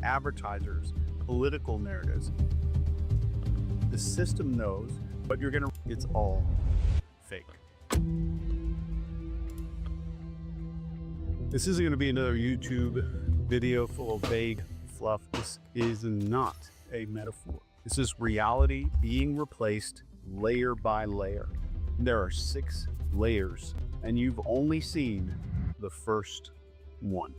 advertisers, political narratives. The system knows, but it's all fake. This isn't going to be another YouTube video full of vague fluff. This is not a metaphor. This is reality being replaced layer by layer. There are 6 layers, and you've only seen the first one.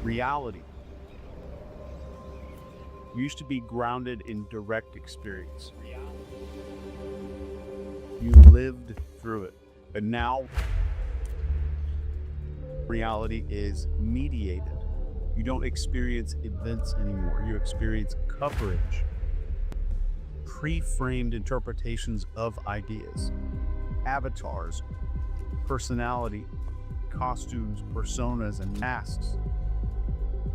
Reality used to be grounded in direct experience. You lived through it, but now reality is mediated. You don't experience events anymore. You experience coverage, pre-framed interpretations of ideas, avatars, personality, costumes, personas, and masks.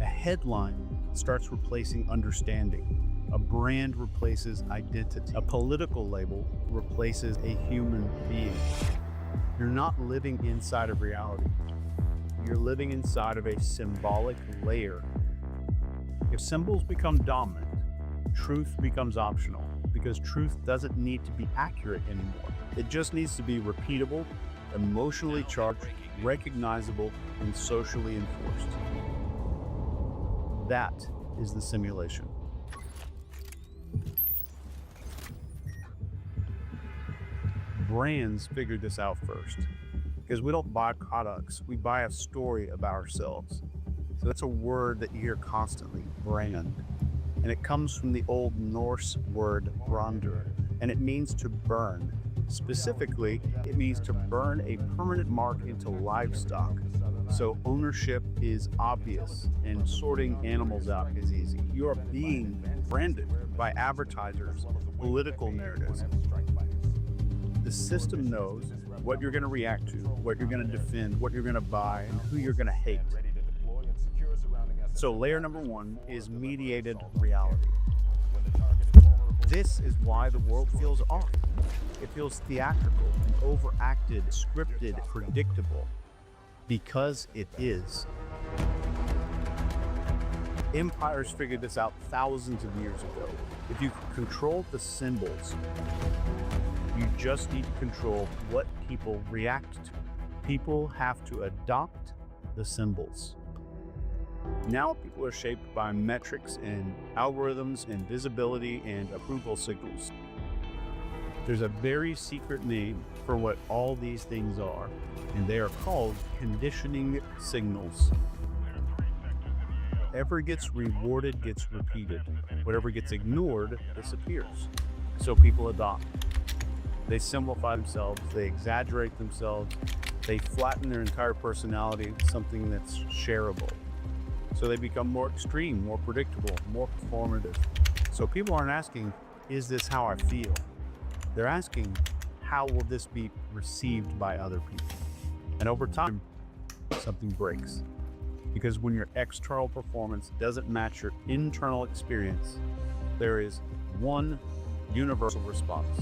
A headline starts replacing understanding. A brand replaces identity. A political label replaces a human being. You're not living inside of reality. You're living inside of a symbolic layer. If symbols become dominant, truth becomes optional, because truth doesn't need to be accurate anymore. It just needs to be repeatable, emotionally charged, recognizable, and socially enforced. That is the simulation. Brands figured this out first, because we don't buy products, we buy a story about ourselves. So that's a word that you hear constantly, brand. And it comes from the Old Norse word brandur, and it means to burn. Specifically, it means to burn a permanent mark into livestock. So ownership is obvious and sorting animals out is easy. You are being branded by advertisers, political narratives. The system knows what you're going to react to, what you're going to defend, what you're going to buy, and who you're going to hate. So layer number 1 is mediated reality. This is why the world feels off. It feels theatrical and overacted, scripted, predictable. Because it is. Empires figured this out thousands of years ago. If you control the symbols, you just need to control what people react to. People have to adopt the symbols. Now people are shaped by metrics and algorithms and visibility and approval signals. There's a very secret name for what all these things are, and they are called conditioning signals. Whatever gets rewarded gets repeated. Whatever gets ignored disappears. So people adopt. They simplify themselves, they exaggerate themselves, they flatten their entire personality into something that's shareable. So they become more extreme, more predictable, more performative. So people aren't asking, is this how I feel? They're asking, how will this be received by other people? And over time, something breaks. Because when your external performance doesn't match your internal experience, there is one universal response.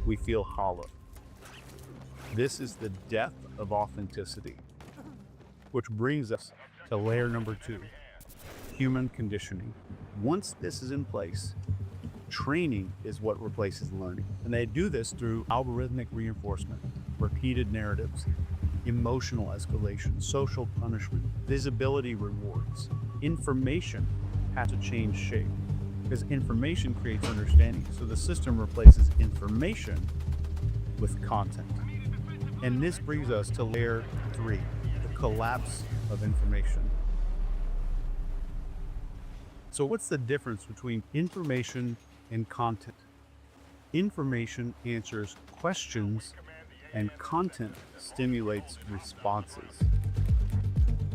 We feel hollow. This is the death of authenticity. Which brings us to layer number 2, human conditioning. Once this is in place, training is what replaces learning. And they do this through algorithmic reinforcement, repeated narratives, emotional escalation, social punishment, visibility rewards. Information has to change shape because information creates understanding. So the system replaces information with content. And this brings us to layer 3, the collapse of information. So what's the difference between information and content? Information answers questions and content stimulates responses.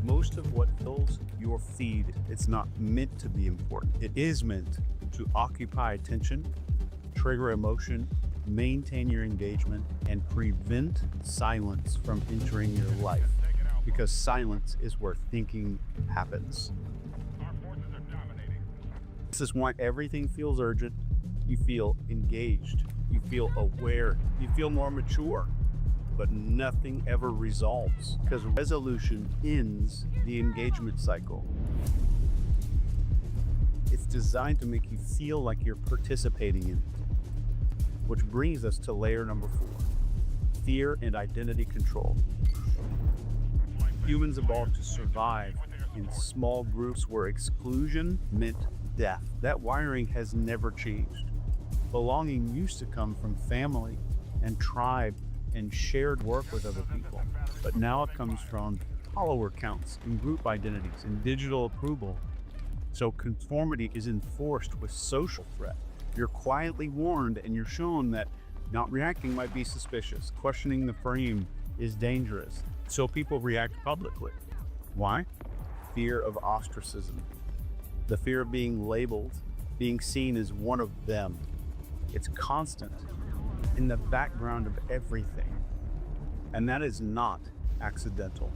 Most of what fills your feed is not meant to be important. It is meant to occupy attention, trigger emotion, maintain your engagement, and prevent silence from entering your life. Because silence is where thinking happens. This is why everything feels urgent. You feel engaged. You feel aware. You feel more mature. but nothing ever resolves because resolution ends the engagement cycle. It's designed to make you feel like you're participating in it. Which brings us to layer number 4, fear and identity control. Humans evolved to survive in small groups where exclusion meant death. That wiring has never changed. Belonging used to come from family and tribe and shared work with other people. But now it comes from follower counts and group identities and digital approval. So conformity is enforced with social threat. You're quietly warned and you're shown that not reacting might be suspicious. Questioning the frame is dangerous. So people react publicly. Why? Fear of ostracism. The fear of being labeled, being seen as one of them. It's constant, in the background of everything. And that is not accidental.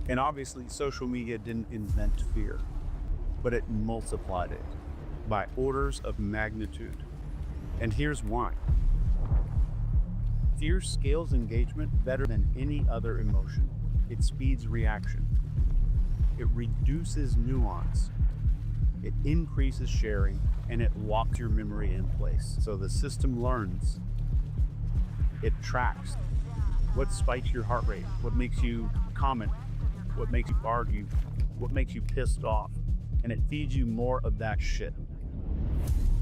And obviously, social media didn't invent fear, but it multiplied it by orders of magnitude. And here's why. Fear scales engagement better than any other emotion. It speeds reaction. It reduces nuance. It increases sharing, and it locks your memory in place. So the system learns. It tracks what spikes your heart rate, what makes you comment, what makes you argue, what makes you pissed off, and it feeds you more of that shit.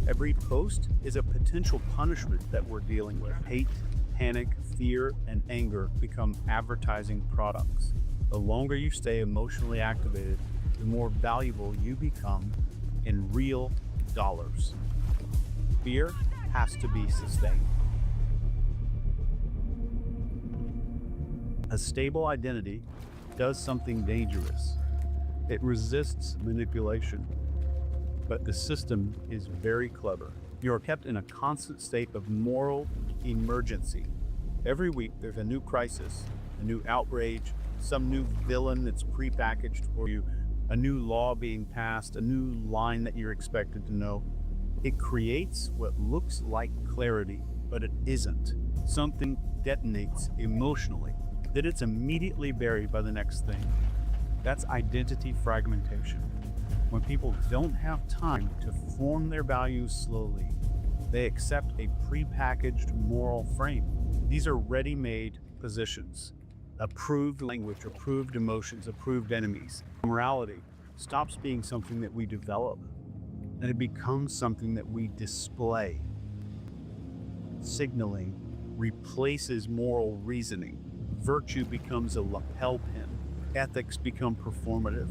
Every post is a potential punishment that we're dealing with. Hate, panic, fear, and anger become advertising products. The longer you stay emotionally activated, the more valuable you become in real dollars. Fear has to be sustained. A stable identity does something dangerous. It resists manipulation, but the system is very clever. You are kept in a constant state of moral emergency. Every week there's a new crisis, a new outrage, some new villain that's prepackaged for you, a new law being passed, a new line that you're expected to know. It creates what looks like clarity, but it isn't. Something detonates emotionally, then it's immediately buried by the next thing. That's identity fragmentation. When people don't have time to form their values slowly, they accept a prepackaged moral frame. These are ready-made positions. Approved language, approved emotions, approved enemies. Morality stops being something that we develop, and it becomes something that we display. Signaling replaces moral reasoning. Virtue becomes a lapel pin. Ethics become performative.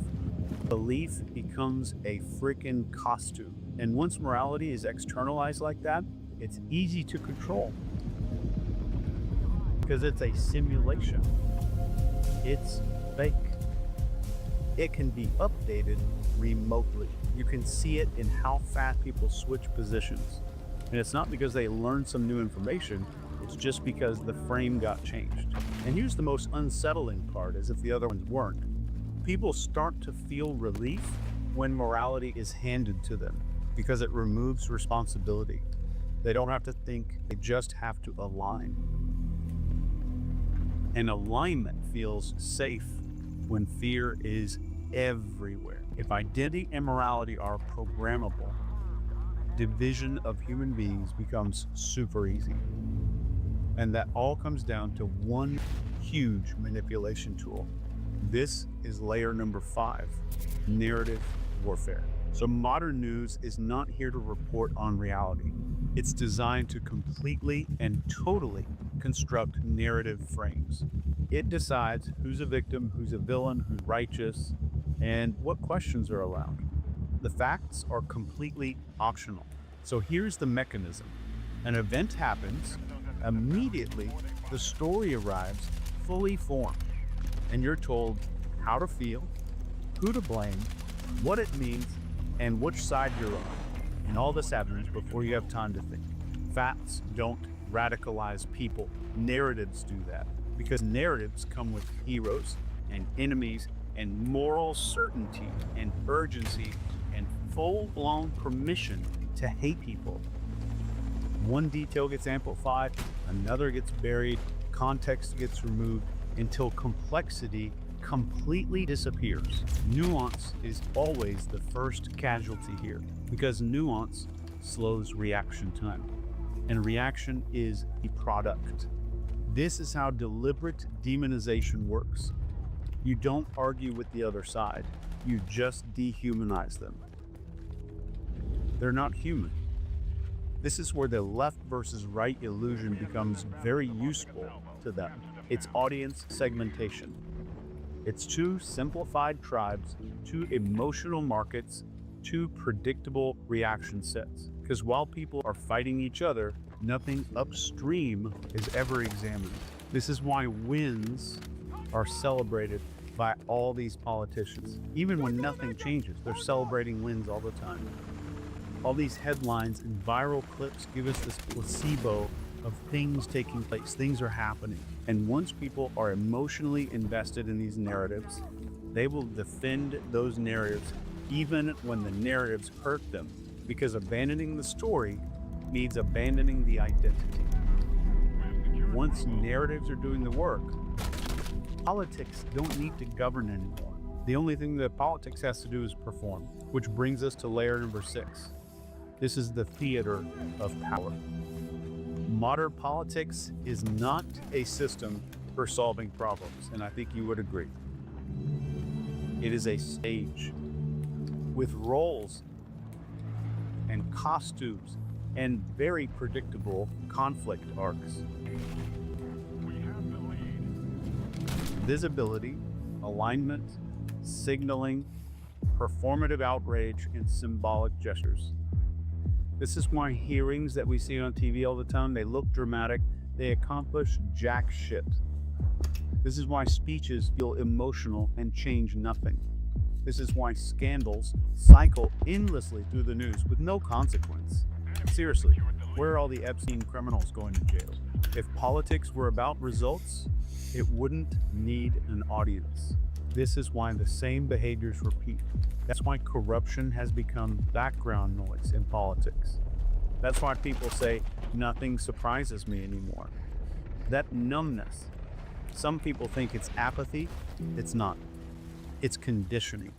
Belief becomes a freaking costume. And once morality is externalized like that, it's easy to control. Because it's a simulation. It's fake. It can be updated remotely. You can see it in how fast people switch positions. And it's not because they learned some new information, it's just because the frame got changed. And here's the most unsettling part, as if the other ones weren't. People start to feel relief when morality is handed to them because it removes responsibility. They don't have to think, they just have to align. And alignment feels safe when fear is everywhere. If identity and morality are programmable, division of human beings becomes super easy. And that all comes down to one huge manipulation tool. This is layer number 5, narrative warfare. So modern news is not here to report on reality. It's designed to completely and totally construct narrative frames. It decides who's a victim, who's a villain, who's righteous, and what questions are allowed. The facts are completely optional. So here's the mechanism. An event happens, immediately the story arrives fully formed, and you're told how to feel, who to blame, what it means, and which side you're on. And all this happens before you have time to think. Facts don't radicalize people. Narratives do that, because narratives come with heroes and enemies and moral certainty and urgency and full-blown permission to hate people. One detail gets amplified, another gets buried, context gets removed until complexity completely disappears. Nuance is always the first casualty here, because nuance slows reaction time, and reaction is a product. This is how deliberate demonization works. You don't argue with the other side, you just dehumanize them. They're not human. This is where the left versus right illusion becomes very useful to them. It's audience segmentation. It's two simplified tribes, two emotional markets, two predictable reaction sets. Because while people are fighting each other, nothing upstream is ever examined. This is why wins are celebrated by all these politicians. Even when nothing changes, they're celebrating wins all the time. All these headlines and viral clips give us this placebo of things taking place, things are happening. And once people are emotionally invested in these narratives, they will defend those narratives even when the narratives hurt them, because abandoning the story means abandoning the identity. Once narratives are doing the work, politics don't need to govern anymore. The only thing that politics has to do is perform, which brings us to layer number 6. This is the theater of power. Modern politics is not a system for solving problems, and I think you would agree. It is a stage with roles and costumes and very predictable conflict arcs. Visibility, alignment, signaling, performative outrage, and symbolic gestures. This is why hearings that we see on TV all the time, they look dramatic, they accomplish jack shit. This is why speeches feel emotional and change nothing. This is why scandals cycle endlessly through the news with no consequence. Seriously, where are all the Epstein criminals going to jail? If politics were about results, it wouldn't need an audience. This is why the same behaviors repeat. That's why corruption has become background noise in politics. That's why people say, nothing surprises me anymore. That numbness, some people think it's apathy. It's not. It's conditioning.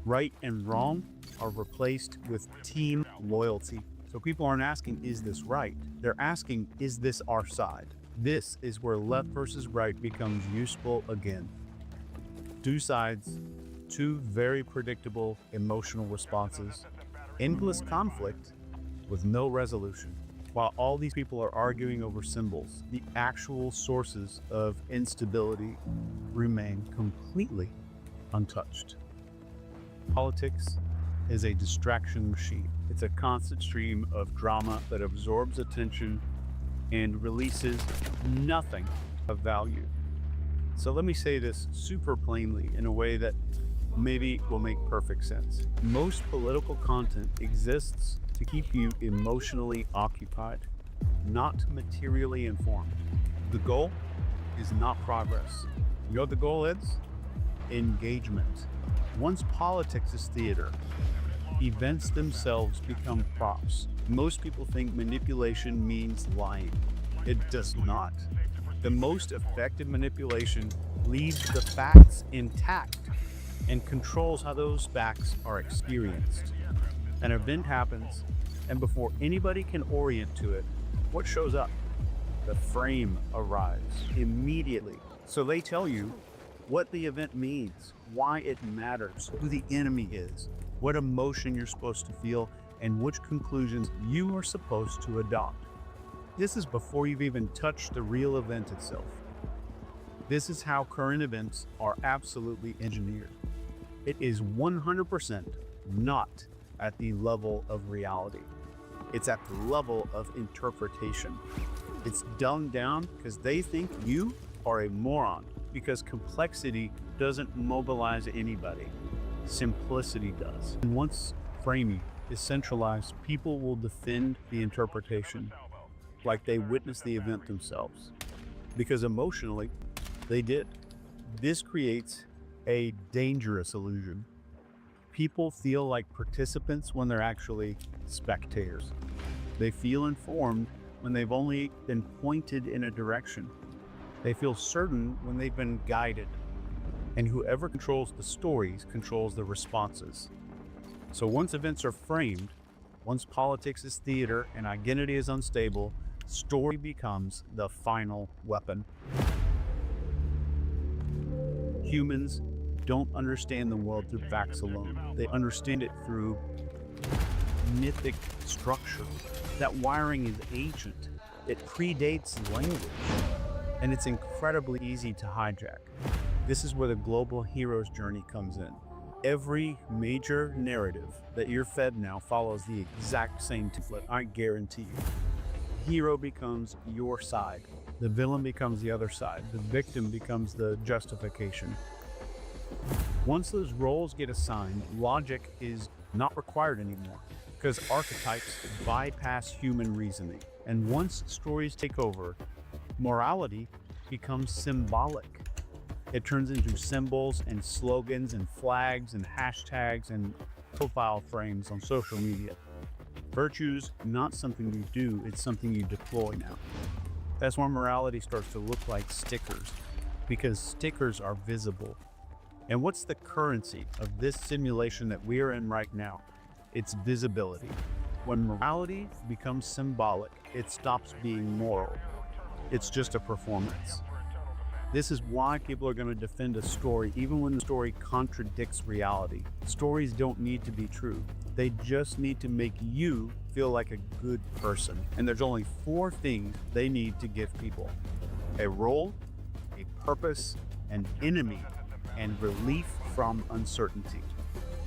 Right and wrong are replaced with team loyalty. So people aren't asking, is this right? They're asking, is this our side? This is where left versus right becomes useful again. Two sides, two very predictable emotional responses, endless conflict with no resolution. While all these people are arguing over symbols, the actual sources of instability remain completely untouched. Politics is a distraction machine. It's a constant stream of drama that absorbs attention and releases nothing of value. So let me say this super plainly in a way that maybe will make perfect sense. Most political content exists to keep you emotionally occupied, not materially informed. The goal is not progress. You know what the goal is? Engagement. Once politics is theater, events themselves become props. Most people think manipulation means lying. It does not. The most effective manipulation leaves the facts intact and controls how those facts are experienced. An event happens, and before anybody can orient to it, what shows up? The frame arrives immediately. So they tell you what the event means, why it matters, who the enemy is, what emotion you're supposed to feel, and which conclusions you are supposed to adopt. This is before you've even touched the real event itself. This is how current events are absolutely engineered. It is 100% not at the level of reality. It's at the level of interpretation. It's dumbed down because they think you are a moron, because complexity doesn't mobilize anybody. Simplicity does. And once framing is centralized, people will defend the interpretation like they witnessed the event themselves, because emotionally they did. This creates a dangerous illusion. People feel like participants when they're actually spectators. They feel informed when they've only been pointed in a direction. They feel certain when they've been guided. And whoever controls the stories controls the responses. So once events are framed, once politics is theater and identity is unstable, story becomes the final weapon. Humans don't understand the world through facts alone. They understand it through mythic structure. That wiring is ancient. It predates language, and it's incredibly easy to hijack. This is where the global hero's journey comes in. Every major narrative that you're fed now follows the exact same template, I guarantee you. The hero becomes your side. The villain becomes the other side. The victim becomes the justification. Once those roles get assigned, logic is not required anymore because archetypes bypass human reasoning. And once stories take over, morality becomes symbolic. It turns into symbols and slogans and flags and hashtags and profile frames on social media. Virtue's not something you do, it's something you deploy now. That's why morality starts to look like stickers, because stickers are visible. And what's the currency of this simulation that we are in right now? It's visibility. When morality becomes symbolic, it stops being moral. It's just a performance. This is why people are going to defend a story even when the story contradicts reality. Stories don't need to be true. They just need to make you feel like a good person. And there's only 4 things they need to give people: a role, a purpose, an enemy, and relief from uncertainty.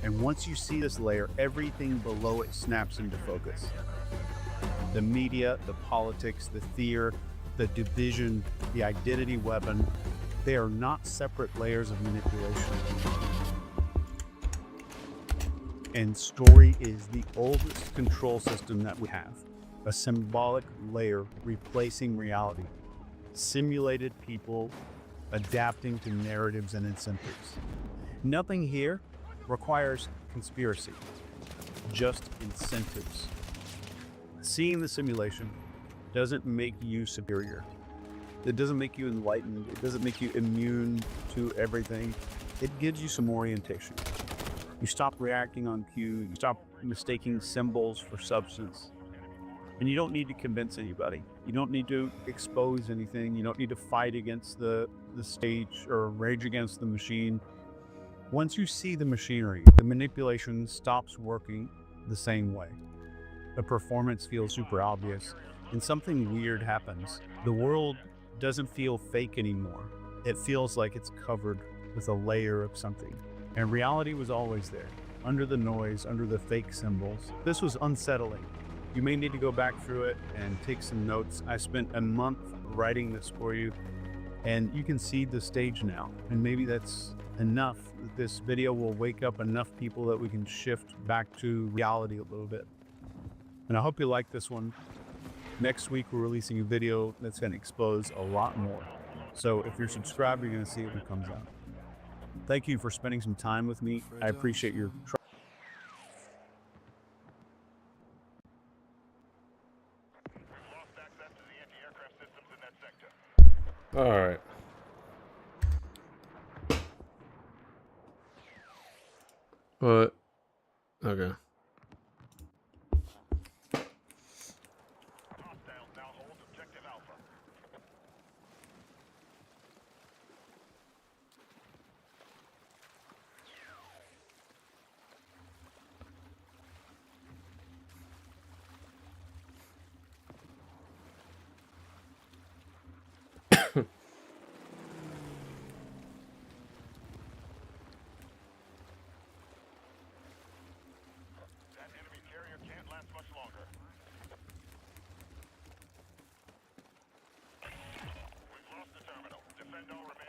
And once you see this layer, everything below it snaps into focus. The media, the politics, the fear, the division, the identity weapon, they are not separate layers of manipulation. And story is the oldest control system that we have, a symbolic layer replacing reality, simulated people adapting to narratives and incentives. Nothing here requires conspiracy, just incentives. Seeing the simulation doesn't make you superior. It doesn't make you enlightened. It doesn't make you immune to everything. It gives you some orientation. You stop reacting on cue. You stop mistaking symbols for substance. And you don't need to convince anybody. You don't need to expose anything. You don't need to fight against the stage or rage against the machine. Once you see the machinery, the manipulation stops working the same way. The performance feels super obvious, and something weird happens. The world doesn't feel fake anymore. It feels like it's covered with a layer of something. And reality was always there, under the noise, under the fake symbols. This was unsettling. You may need to go back through it and take some notes. I spent a month writing this for you, and you can see the stage now. And maybe that's enough. This video will wake up enough people that we can shift back to reality a little bit. And I hope you like this one. Next week, we're releasing a video that's going to expose a lot more. So if you're subscribed, you're going to see it when it comes out. Thank you for spending some time with me. I appreciate your trust. All right. What? Okay. Defend all remaining